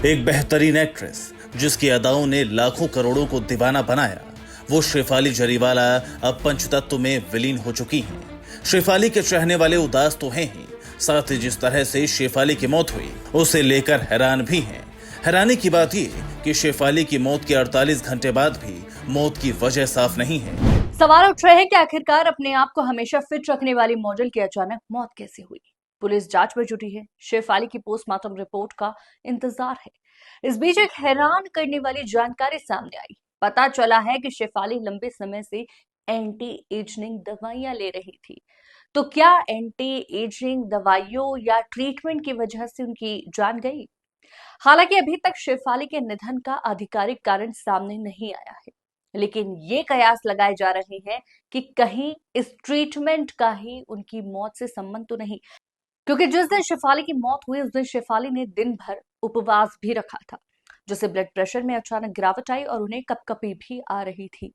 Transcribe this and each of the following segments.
एक बेहतरीन एक्ट्रेस जिसकी अदाओं ने लाखों करोड़ों को दीवाना बनाया, वो शेफाली जरीवाला अब पंचतत्व में विलीन हो चुकी हैं। शेफाली के चाहने वाले उदास तो हैं ही, साथ ही जिस तरह से शेफाली की मौत हुई उसे लेकर हैरान भी हैं। हैरानी की बात ये कि शेफाली की मौत के 48 घंटे बाद भी मौत की वजह साफ नहीं है। सवाल उठ रहे हैं कि आखिरकार अपने आप को हमेशा फिट रखने वाली मॉडल की अचानक मौत कैसे हुई। पुलिस जांच में जुटी है, शेफाली की पोस्टमार्टम रिपोर्ट का इंतजार है। इस बीच एक हैरान करने वाली जानकारी सामने आई। पता चला है कि शेफाली लंबे समय से एंटी एजिंग दवाइयां ले रही थी। तो क्या एंटी एजिंग दवाइयों या ट्रीटमेंट की वजह से उनकी जान गई? हालांकि अभी तक शेफाली के निधन का आधिकारिक कारण सामने नहीं आया है, लेकिन ये कयास लगाए जा रहे हैं कि कहीं इस ट्रीटमेंट का ही उनकी मौत से संबंध तो नहीं, क्योंकि जिस दिन शेफाली की मौत हुई उस दिन शेफाली ने दिन भर उपवास भी रखा था, जिससे ब्लड प्रेशर में अचानक गिरावट आई और उन्हें कपकपी भी आ रही थी।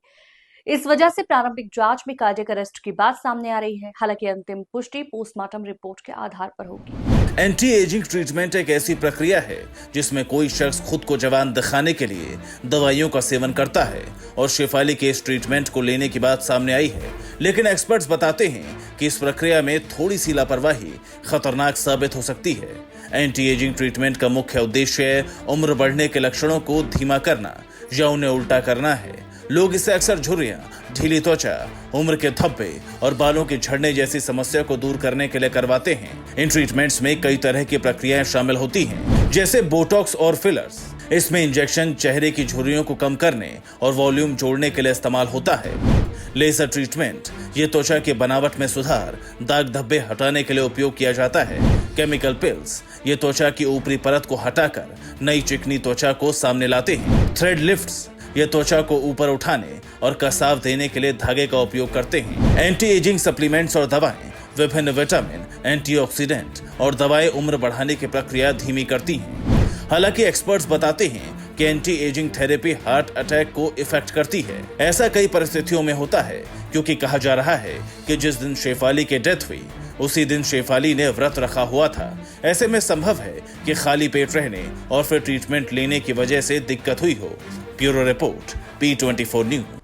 इस वजह से प्रारंभिक जांच में कार्डियक अरेस्ट की बात सामने आ रही है। हालांकि अंतिम पुष्टि पोस्टमार्टम रिपोर्ट के आधार पर होगी। एंटी एजिंग ट्रीटमेंट एक ऐसी प्रक्रिया है जिसमें कोई शख्स खुद को जवान दिखाने के लिए दवाइयों का सेवन करता है और शेफाली के इस ट्रीटमेंट को लेने की बात सामने आई है। लेकिन एक्सपर्ट्स बताते हैं कि इस प्रक्रिया में थोड़ी सी लापरवाही खतरनाक साबित हो सकती है। एंटी एजिंग ट्रीटमेंट का मुख्य उद्देश्य उम्र बढ़ने के लक्षणों को धीमा करना या उन्हें उल्टा करना है। लोग इससे अक्सर झुर्रियां, ढीली त्वचा, उम्र के धब्बे और बालों के झड़ने जैसी समस्या को दूर करने के लिए करवाते हैं। इन ट्रीटमेंट्स में कई तरह की प्रक्रियाएं शामिल होती हैं, जैसे बोटॉक्स और फिलर्स। इसमें इंजेक्शन चेहरे की झुर्रियों को कम करने और वॉल्यूम जोड़ने के लिए इस्तेमाल होता है। लेजर ट्रीटमेंट ये त्वचा की बनावट में सुधार, दाग धब्बे हटाने के लिए उपयोग किया जाता है। केमिकल पिल्स ये त्वचा की ऊपरी परत को हटाकर नई चिकनी त्वचा को सामने लाते हैं। थ्रेड लिफ्ट्स ये त्वचा को ऊपर उठाने और कसाव देने के लिए धागे का उपयोग करते हैं। एंटी एजिंग सप्लीमेंट्स और दवाएं विभिन्न विटामिन, एंटीऑक्सीडेंट और दवाएं उम्र बढ़ाने की प्रक्रिया धीमी करती हैं। हालांकि एक्सपर्ट्स बताते हैं कि anti ageing therapy heart attack को इफेक्ट करती है। ऐसा कई परिस्थितियों में होता है, क्योंकि कहा जा रहा है कि जिस दिन शेफाली की डेथ हुई उसी दिन शेफाली ने व्रत रखा हुआ था। ऐसे में संभव है कि खाली पेट रहने और फिर ट्रीटमेंट लेने की वजह से दिक्कत हुई हो। Bureau report, P24 news.